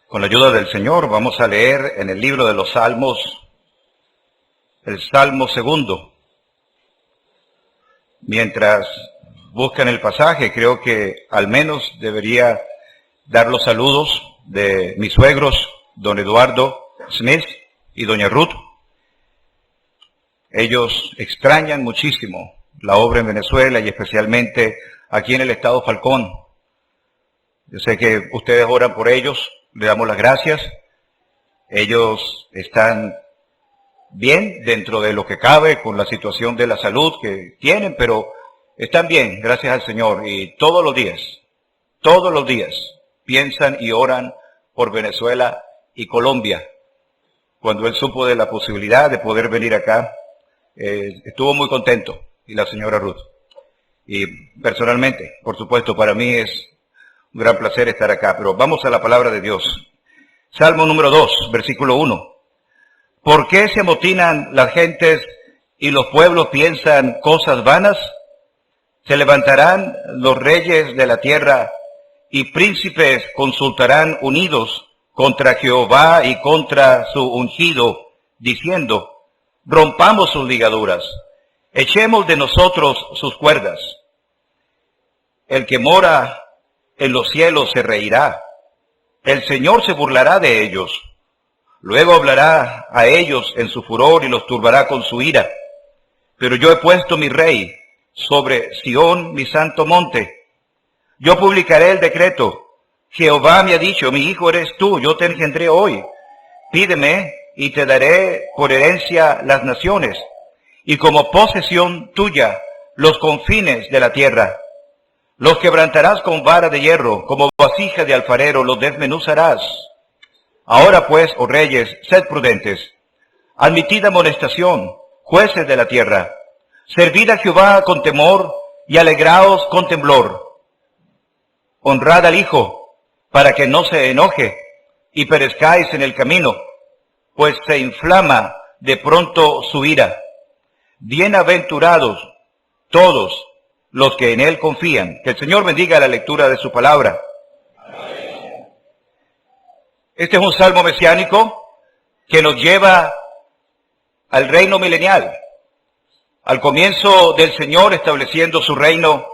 Con la ayuda del Señor vamos a leer en el libro de los Salmos, el Salmo 2. Mientras buscan el pasaje, creo que al menos debería dar los saludos de mis suegros, don Eduardo Smith y doña Ruth. Ellos extrañan muchísimo la obra en Venezuela y especialmente aquí en el estado Falcón. Yo sé que ustedes oran por ellos, le damos las gracias. Ellos están bien dentro de lo que cabe con la situación de la salud que tienen, pero están bien, gracias al Señor. Y todos los días piensan y oran por Venezuela y Colombia. Cuando él supo de la posibilidad de poder venir acá, estuvo muy contento, y la señora Ruth. Y personalmente, por supuesto, para mí es un gran placer estar acá, pero vamos a la palabra de Dios. Salmo número 2, versículo 1. ¿Por qué se amotinan las gentes y los pueblos piensan cosas vanas? Se levantarán los reyes de la tierra y príncipes consultarán unidos contra Jehová y contra su ungido, diciendo, rompamos sus ligaduras, echemos de nosotros sus cuerdas. El que mora en los cielos se reirá, el Señor se burlará de ellos. Luego hablará a ellos en su furor y los turbará con su ira. Pero yo he puesto mi rey sobre Sión, mi santo monte. Yo publicaré el decreto. Jehová me ha dicho, mi hijo eres tú, yo te engendré hoy. Pídeme y te daré por herencia las naciones, y como posesión tuya los confines de la tierra. Los quebrantarás con vara de hierro, como vasija de alfarero los desmenuzarás. Ahora pues, oh reyes, sed prudentes, admitid amonestación, jueces de la tierra, servid a Jehová con temor y alegraos con temblor. Honrad al Hijo, para que no se enoje y perezcáis en el camino, pues se inflama de pronto su ira. Bienaventurados todos los que en Él confían. Que el Señor bendiga la lectura de su palabra. Este es un salmo mesiánico que nos lleva al reino milenial, al comienzo del Señor estableciendo su reino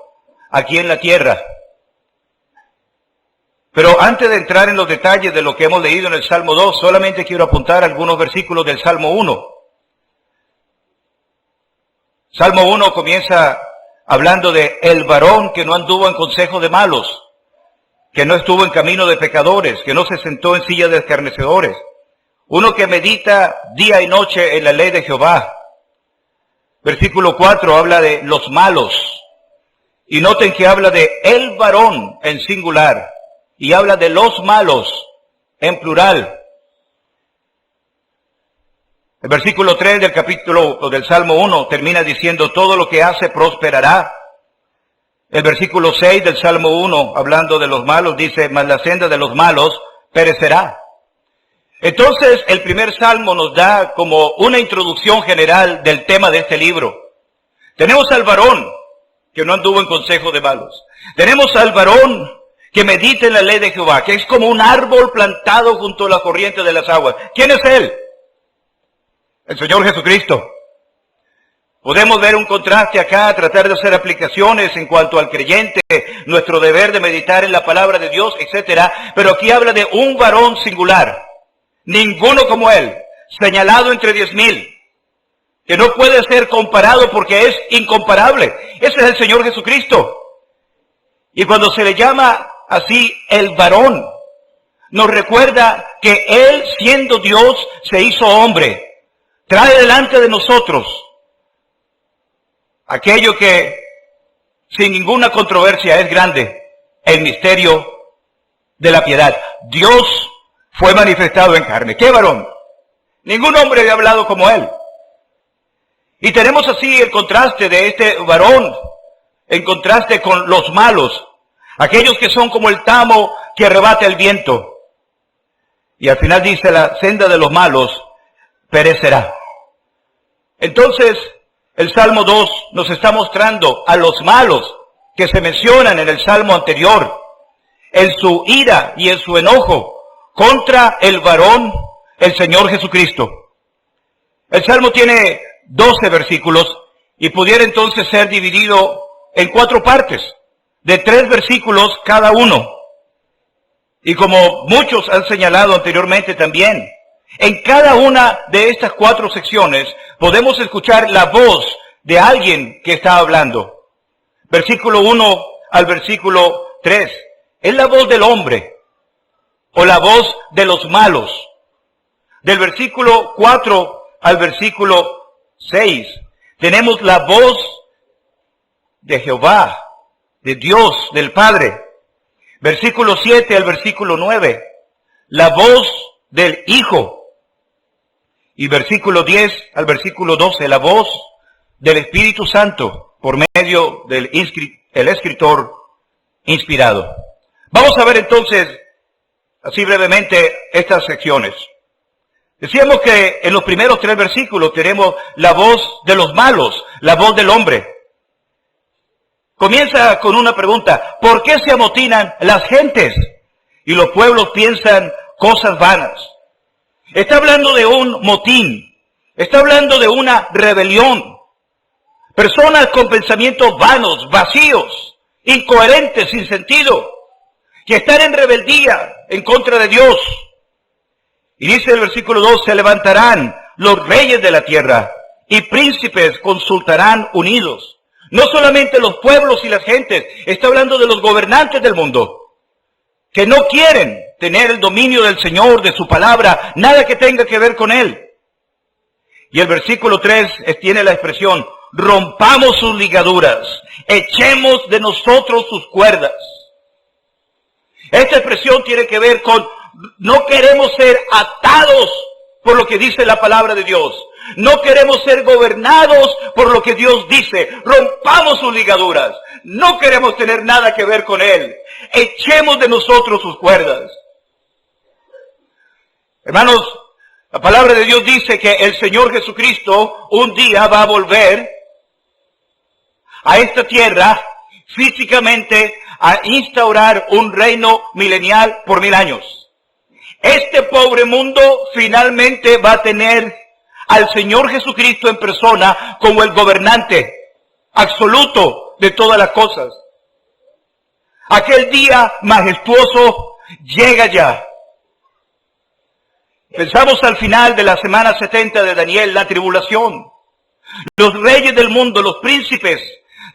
aquí en la tierra. Pero antes de entrar en los detalles de lo que hemos leído en el Salmo 2, solamente quiero apuntar algunos versículos del Salmo 1. Salmo 1 comienza hablando de el varón que no anduvo en consejo de malos, que no estuvo en camino de pecadores, que no se sentó en silla de escarnecedores. Uno que medita día y noche en la ley de Jehová. Versículo 4 habla de los malos. Y noten que habla de el varón en singular. Y habla de los malos en plural. El versículo 3 del capítulo del Salmo 1 termina diciendo todo lo que hace prosperará. El versículo 6 del Salmo 1, hablando de los malos, dice, mas la senda de los malos perecerá. Entonces, el primer salmo nos da como una introducción general del tema de este libro. Tenemos al varón que no anduvo en consejo de malos. Tenemos al varón que medita en la ley de Jehová, que es como un árbol plantado junto a la corriente de las aguas. ¿Quién es él? El Señor Jesucristo. Podemos ver un contraste acá, tratar de hacer aplicaciones en cuanto al creyente, nuestro deber de meditar en la palabra de Dios, etcétera. Pero aquí habla de un varón singular, ninguno como él, señalado entre 10,000, que no puede ser comparado porque es incomparable. Ese es el Señor Jesucristo. Y cuando se le llama así el varón, nos recuerda que Él, siendo Dios, se hizo hombre. Trae delante de nosotros aquello que sin ninguna controversia es grande, el misterio de la piedad. Dios fue manifestado en carne. ¿Qué varón? Ningún hombre había hablado como Él. Y tenemos así el contraste de este varón, en contraste con los malos, aquellos que son como el tamo que arrebata el viento. Y al final dice, la senda de los malos perecerá. Entonces, el Salmo 2 nos está mostrando a los malos que se mencionan en el Salmo anterior, en su ira y en su enojo, contra el varón, el Señor Jesucristo. El Salmo tiene 12 versículos y pudiera entonces ser dividido en 4 partes, de 3 versículos cada uno. Y como muchos han señalado anteriormente también, en cada una de estas 4 secciones podemos escuchar la voz de alguien que está hablando. Versículo 1 al versículo 3, es la voz del hombre o la voz de los malos. Del versículo 4 al versículo 6, tenemos la voz de Jehová, de Dios, del Padre. Versículo 7 al versículo 9, la voz del Hijo. Y versículo 10 al versículo 12, la voz del Espíritu Santo por medio del escritor inspirado. Vamos a ver entonces, así brevemente, estas secciones. Decíamos que en los primeros 3 versículos tenemos la voz de los malos, la voz del hombre. Comienza con una pregunta: ¿por qué se amotinan las gentes y los pueblos piensan cosas vanas? Está hablando de un motín, está hablando de una rebelión. Personas con pensamientos vanos, vacíos, incoherentes, sin sentido, que están en rebeldía en contra de Dios. Y dice el versículo 2, se levantarán los reyes de la tierra y príncipes consultarán unidos. No solamente los pueblos y las gentes, está hablando de los gobernantes del mundo, que no quieren tener el dominio del Señor, de su palabra, nada que tenga que ver con Él. Y el versículo 3 tiene la expresión, rompamos sus ligaduras, echemos de nosotros sus cuerdas. Esta expresión tiene que ver con, no queremos ser atados por lo que dice la palabra de Dios. No queremos ser gobernados por lo que Dios dice. Rompamos sus ligaduras. No queremos tener nada que ver con Él. Echemos de nosotros sus cuerdas. Hermanos, la palabra de Dios dice que el Señor Jesucristo un día va a volver a esta tierra físicamente a instaurar un reino milenial por 1000 años. Este pobre mundo finalmente va a tener al Señor Jesucristo en persona como el gobernante absoluto de todas las cosas. Aquel día majestuoso llega ya. Pensamos al final de la semana 70 de Daniel, la tribulación. Los reyes del mundo, los príncipes,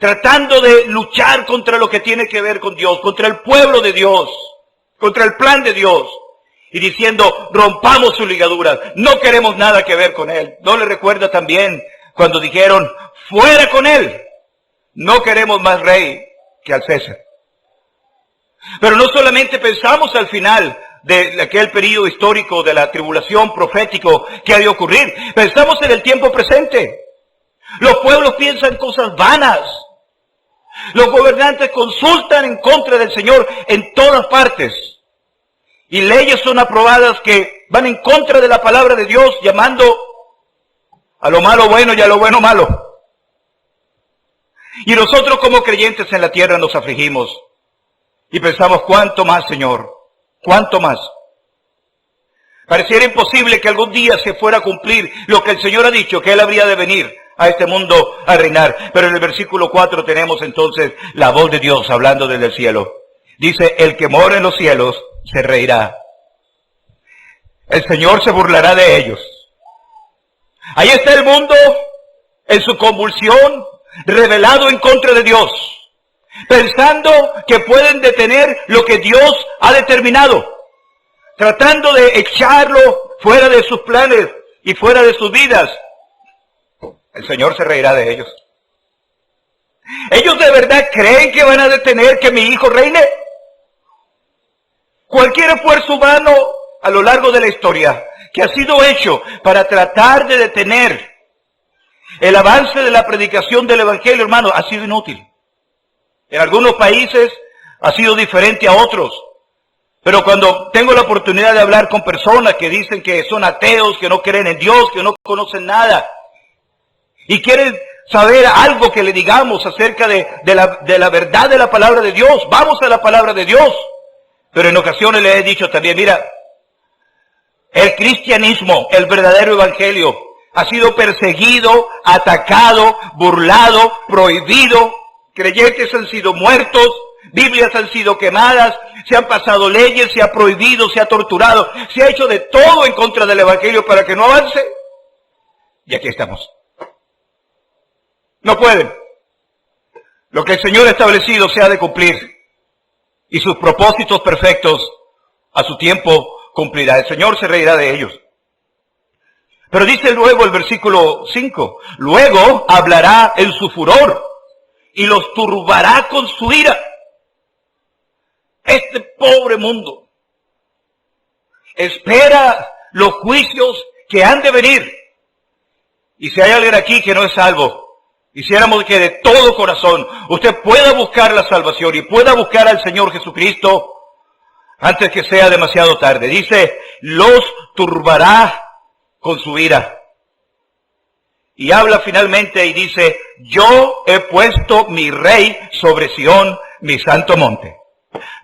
tratando de luchar contra lo que tiene que ver con Dios, contra el pueblo de Dios, contra el plan de Dios. Y diciendo, rompamos sus ligaduras, no queremos nada que ver con Él. ¿No le recuerda también cuando dijeron, fuera con Él? No queremos más rey que al César. Pero no solamente pensamos al final de aquel periodo histórico de la tribulación profético que ha de ocurrir. Pensamos en el tiempo presente. Los pueblos piensan cosas vanas. Los gobernantes consultan en contra del Señor en todas partes. Y leyes son aprobadas que van en contra de la palabra de Dios, llamando a lo malo bueno y a lo bueno malo. Y nosotros como creyentes en la tierra nos afligimos. Y pensamos, ¿cuánto más, Señor? ¿Cuánto más? Pareciera imposible que algún día se fuera a cumplir lo que el Señor ha dicho, que Él habría de venir a este mundo a reinar. Pero en el versículo 4 tenemos entonces la voz de Dios hablando desde el cielo. Dice, el que mora en los cielos se reirá. El Señor se burlará de ellos. Ahí está el mundo en su convulsión, rebelado en contra de Dios, pensando que pueden detener lo que Dios ha determinado, tratando de echarlo fuera de sus planes y fuera de sus vidas. El Señor se reirá de ellos. ¿Ellos de verdad creen que van a detener que mi hijo reine? Cualquier esfuerzo humano a lo largo de la historia que ha sido hecho para tratar de detener el avance de la predicación del Evangelio, hermano, ha sido inútil. En algunos países ha sido diferente a otros. Pero cuando tengo la oportunidad de hablar con personas que dicen que son ateos, que no creen en Dios, que no conocen nada, y quieren saber algo que le digamos acerca de la verdad de la palabra de Dios, vamos a la palabra de Dios. Pero en ocasiones le he dicho también, mira, El cristianismo, el verdadero evangelio, ha sido perseguido, atacado, burlado, prohibido. Creyentes han sido muertos, Biblias han sido quemadas, se han pasado leyes, se ha prohibido, se ha torturado, se ha hecho de todo en contra del evangelio para que no avance. Y aquí estamos. No pueden. Lo que el Señor ha establecido se ha de cumplir. Y sus propósitos perfectos a su tiempo cumplirá. El Señor se reirá de ellos. Pero dice luego el versículo 5, luego hablará en su furor y los turbará con su ira. Este pobre mundo espera los juicios que han de venir. Y si hay alguien aquí que no es salvo, quisiéramos que de todo corazón usted pueda buscar la salvación y pueda buscar al Señor Jesucristo antes que sea demasiado tarde. Dice, los turbará con su ira. Y habla finalmente y dice, yo he puesto mi rey sobre Sión, mi santo monte.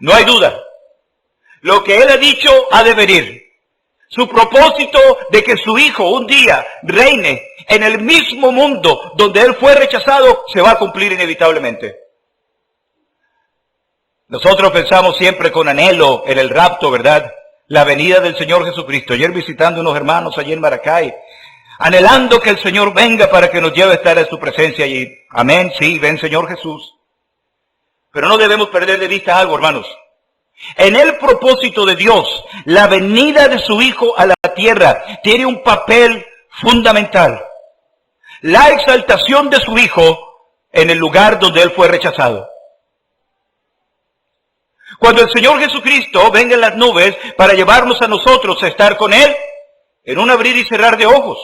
No hay duda. Lo que él ha dicho ha de venir. Su propósito de que su hijo un día reine en el mismo mundo donde él fue rechazado se va a cumplir inevitablemente. Nosotros pensamos siempre con anhelo en el rapto, ¿verdad? La venida del Señor Jesucristo. Ayer visitando unos hermanos allí en Maracay, anhelando que el Señor venga para que nos lleve a estar en su presencia allí. Amén, sí, ven Señor Jesús. Pero no debemos perder de vista algo, hermanos. En el propósito de Dios, la venida de su Hijo a la tierra tiene un papel fundamental. La exaltación de su Hijo en el lugar donde Él fue rechazado. Cuando el Señor Jesucristo venga en las nubes para llevarnos a nosotros a estar con Él, en un abrir y cerrar de ojos.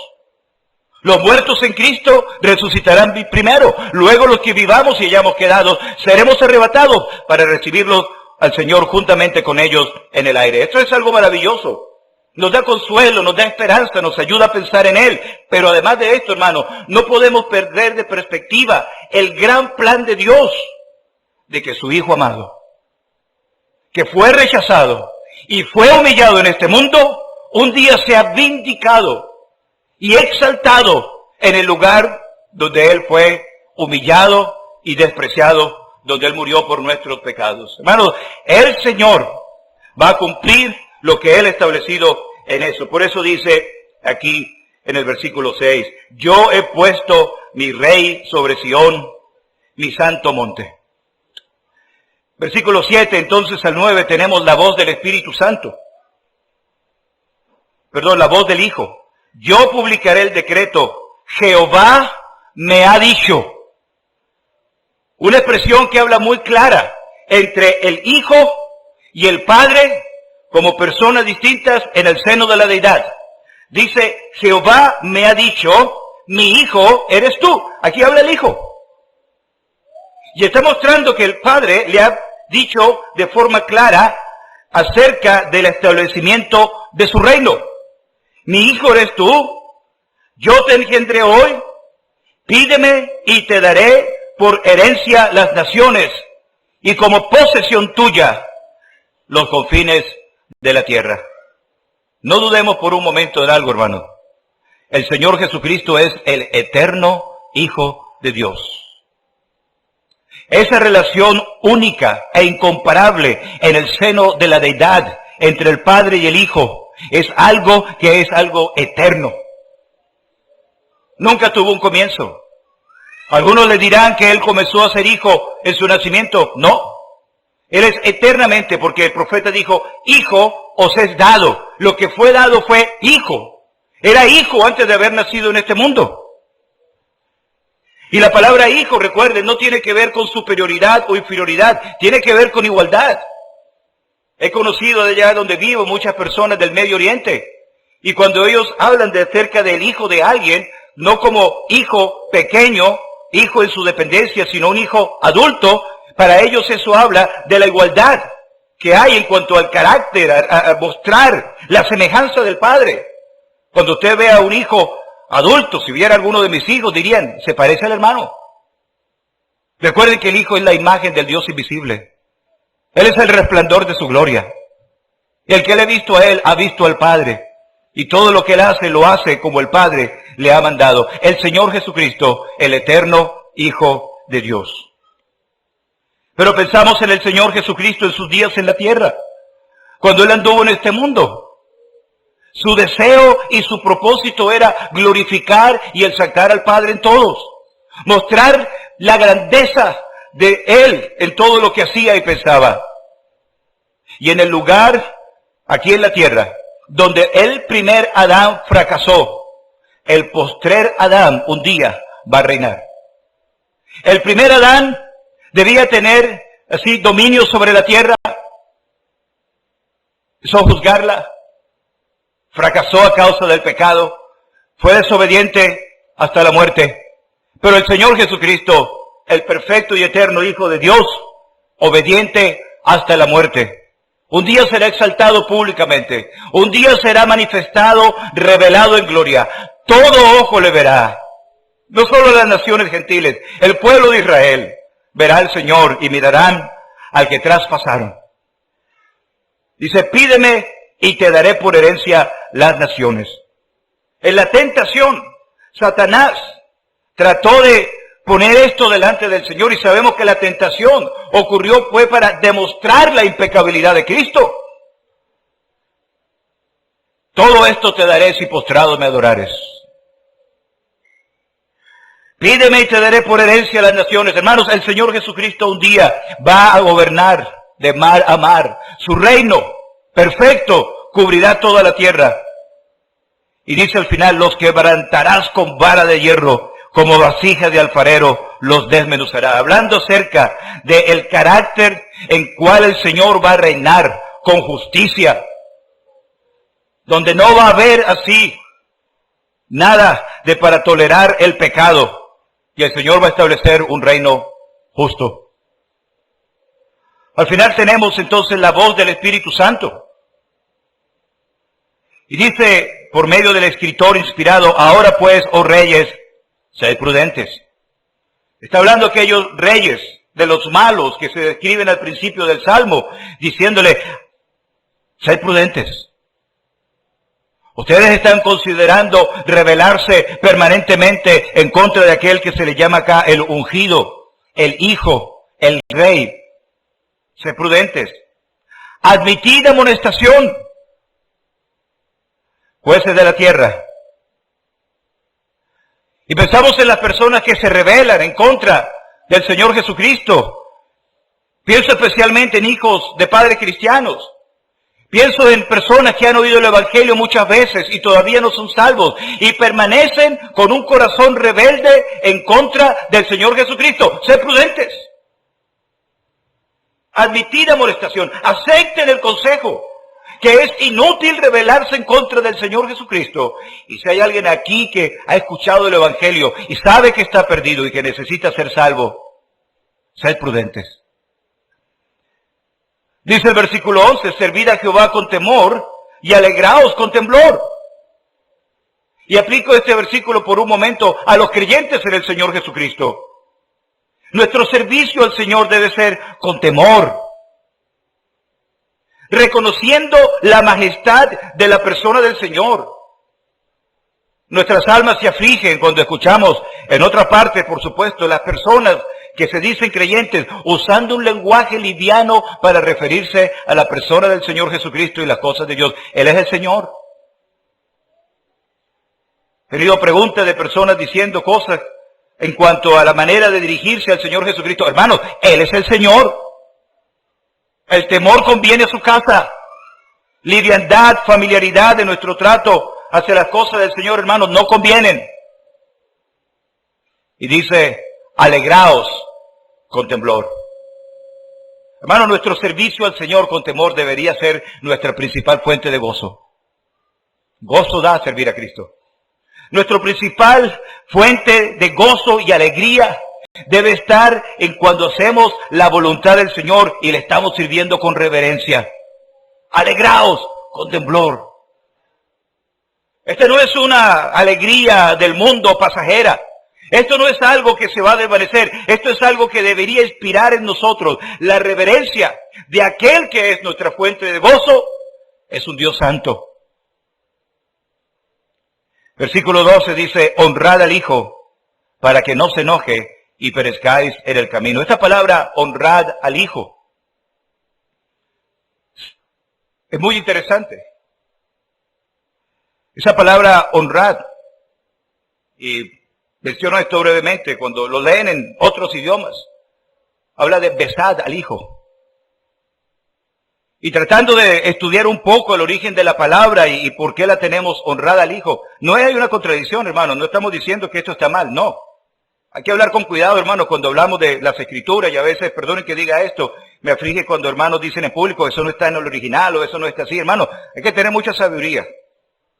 Los muertos en Cristo resucitarán primero. Luego los que vivamos y hayamos quedado, seremos arrebatados para recibirlos al Señor juntamente con ellos en el aire. Esto es algo maravilloso. Nos da consuelo, nos da esperanza, nos ayuda a pensar en Él. Pero además de esto, hermano, no podemos perder de perspectiva el gran plan de Dios de que su Hijo amado, que fue rechazado y fue humillado en este mundo, un día sea vindicado y exaltado en el lugar donde Él fue humillado y despreciado, donde Él murió por nuestros pecados. Hermanos, el Señor va a cumplir lo que Él ha establecido en eso. Por eso dice aquí en el versículo 6, yo he puesto mi rey sobre Sión, mi santo monte. Versículo 7, entonces al 9 tenemos la voz del Espíritu Santo. La voz del Hijo. Yo publicaré el decreto. Jehová me ha dicho. Una expresión que habla muy clara entre el Hijo y el Padre como personas distintas en el seno de la deidad. Dice, Jehová me ha dicho, mi Hijo eres tú. Aquí habla el Hijo. Y está mostrando que el Padre le ha dicho de forma clara acerca del establecimiento de su reino. Mi hijo eres tú, yo te engendré hoy, pídeme y te daré por herencia las naciones y como posesión tuya los confines de la tierra. No dudemos por un momento en algo, hermano. El Señor Jesucristo es el eterno Hijo de Dios. Esa relación única e incomparable en el seno de la deidad entre el Padre y el Hijo es algo que es algo eterno. Nunca tuvo un comienzo. Algunos le dirán que Él comenzó a ser hijo en su nacimiento. No. Él es eternamente, porque el profeta dijo, hijo os es dado. Lo que fue dado fue hijo. Era hijo antes de haber nacido en este mundo. Y la palabra hijo, recuerden, no tiene que ver con superioridad o inferioridad, tiene que ver con igualdad. He conocido de allá donde vivo muchas personas del Medio Oriente, y cuando ellos hablan de acerca del hijo de alguien, no como hijo pequeño, hijo en su dependencia, sino un hijo adulto, para ellos eso habla de la igualdad que hay en cuanto al carácter, a mostrar la semejanza del Padre. Cuando usted ve a un hijo adulto, si viera alguno de mis hijos, dirían, se parece al hermano. Recuerden que el Hijo es la imagen del Dios invisible. Él es el resplandor de su gloria. Y el que le ha visto a Él, ha visto al Padre. Y todo lo que Él hace, lo hace como el Padre le ha mandado. El Señor Jesucristo, el eterno Hijo de Dios. Pero pensamos en el Señor Jesucristo en sus días en la tierra, cuando Él anduvo en este mundo. Su deseo y su propósito era glorificar y exaltar al Padre en todos. Mostrar la grandeza de Él en todo lo que hacía y pensaba. Y en el lugar, aquí en la tierra, donde el primer Adán fracasó, el postrer Adán un día va a reinar. El primer Adán debía tener así dominio sobre la tierra, sojuzgarla. Fracasó a causa del pecado, fue desobediente hasta la muerte. Pero el Señor Jesucristo, el perfecto y eterno Hijo de Dios, obediente hasta la muerte. Un día será exaltado públicamente. Un día será manifestado, revelado en gloria. Todo ojo le verá. No solo las naciones gentiles, el pueblo de Israel verá al Señor y mirarán al que traspasaron. Dice, pídeme y te daré por herencia las naciones. En la tentación, Satanás trató de poner esto delante del Señor y sabemos que la tentación ocurrió fue para demostrar la impecabilidad de Cristo. Todo esto te daré si postrado me adorares. Pídeme y te daré por herencia las naciones. Hermanos, el Señor Jesucristo un día va a gobernar de mar a mar. Su reino perfecto cubrirá toda la tierra. Y dice al final, los quebrantarás con vara de hierro. Como vasija de alfarero los desmenuzará. Hablando acerca del carácter en cual el Señor va a reinar con justicia. Donde no va a haber así nada de para tolerar el pecado. Y el Señor va a establecer un reino justo. Al final tenemos entonces la voz del Espíritu Santo. Y dice por medio del escritor inspirado, ahora pues, oh reyes, sed prudentes. Está hablando aquellos reyes de los malos que se describen al principio del Salmo, diciéndole, sed prudentes. Ustedes están considerando rebelarse permanentemente en contra de aquel que se le llama acá el ungido, el hijo, el rey. Sed prudentes. Admitid amonestación, jueces de la tierra. Y pensamos en las personas que se rebelan en contra del Señor Jesucristo. Pienso especialmente en hijos de padres cristianos. Pienso en personas que han oído el Evangelio muchas veces y todavía no son salvos. Y permanecen con un corazón rebelde en contra del Señor Jesucristo. Sed prudentes. Admitid amonestación. Acepten el consejo. Que es inútil rebelarse en contra del Señor Jesucristo. Y si hay alguien aquí que ha escuchado el Evangelio y sabe que está perdido y que necesita ser salvo, sed prudentes. Dice el versículo 11, servid a Jehová con temor y alegraos con temblor. Y aplico este versículo por un momento a los creyentes en el Señor Jesucristo. Nuestro servicio al Señor debe ser con temor, reconociendo la majestad de la persona del Señor. Nuestras almas se afligen cuando escuchamos, en otra parte, por supuesto, las personas que se dicen creyentes, usando un lenguaje liviano para referirse a la persona del Señor Jesucristo y las cosas de Dios. Él es el Señor. He tenido preguntas de personas diciendo cosas en cuanto a la manera de dirigirse al Señor Jesucristo. Hermanos, Él es el Señor. El temor conviene a su casa. Liviandad, familiaridad de nuestro trato hacia las cosas del Señor, hermanos, no convienen. Y dice, alegraos con temblor. Hermanos, nuestro servicio al Señor con temor debería ser nuestra principal fuente de gozo. Gozo da servir a Cristo. Nuestra principal fuente de gozo y alegría debe estar en cuando hacemos la voluntad del Señor y le estamos sirviendo con reverencia. Alegraos con temblor. Esta no es una alegría del mundo pasajera. Esto no es algo que se va a desvanecer. Esto es algo que debería inspirar en nosotros la reverencia de aquel que es nuestra fuente de gozo. Es un Dios santo. Versículo 12 dice, honrad al Hijo, para que no se enoje y perezcáis en el camino. Esta palabra, honrad al Hijo, es muy interesante. Esa palabra honrad, y menciono esto brevemente, cuando lo leen en otros idiomas, habla de besad al Hijo. Y tratando de estudiar un poco el origen de la palabra y por qué la tenemos honrada al Hijo, no hay una contradicción, hermano, no estamos diciendo que esto está mal, no. Hay que hablar con cuidado, hermano, cuando hablamos de las Escrituras, y a veces, perdonen que diga esto, me aflige cuando hermanos dicen en público, eso no está en el original o eso no está así, hermano. Hay que tener mucha sabiduría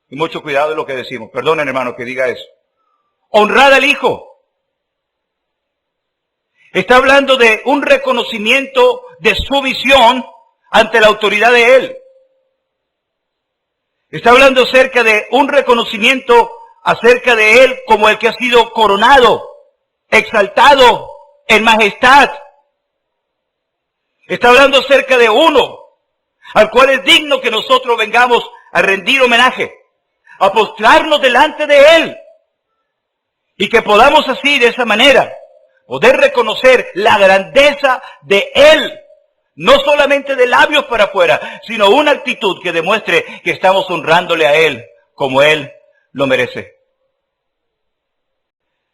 y mucho cuidado en lo que decimos. Perdonen, hermano, que diga eso. Honrad al Hijo. Está hablando de un reconocimiento de su visión ante la autoridad de Él. Está hablando acerca de un reconocimiento acerca de Él como el que ha sido coronado, exaltado en majestad. Está hablando acerca de uno al cual es digno que nosotros vengamos a rendir homenaje, a postrarnos delante de Él, y que podamos así, de esa manera, poder reconocer la grandeza de Él, no solamente de labios para afuera, sino una actitud que demuestre que estamos honrándole a Él como Él lo merece.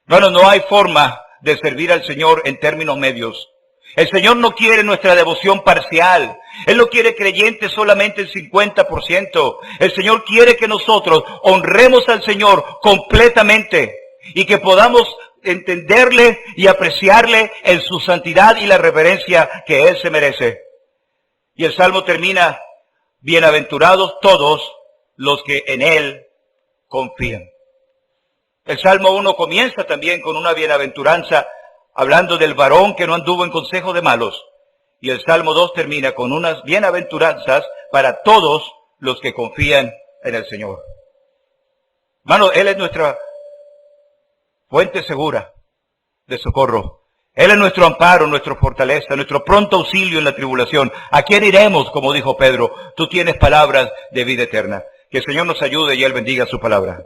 Bueno, no hay forma de servir al Señor en términos medios. El Señor no quiere nuestra devoción parcial. Él no quiere creyentes solamente el 50%. El Señor quiere que nosotros honremos al Señor completamente y que podamos entenderle y apreciarle en su santidad y la reverencia que Él se merece. Y el Salmo termina, bienaventurados todos los que en Él confían. El Salmo 1 comienza también con una bienaventuranza, hablando del varón que no anduvo en consejo de malos. Y el Salmo 2 termina con unas bienaventuranzas para todos los que confían en el Señor. Hermano, Él es nuestra fuente segura de socorro. Él es nuestro amparo, nuestra fortaleza, nuestro pronto auxilio en la tribulación. ¿A quién iremos? Como dijo Pedro, tú tienes palabras de vida eterna. Que el Señor nos ayude y Él bendiga su palabra.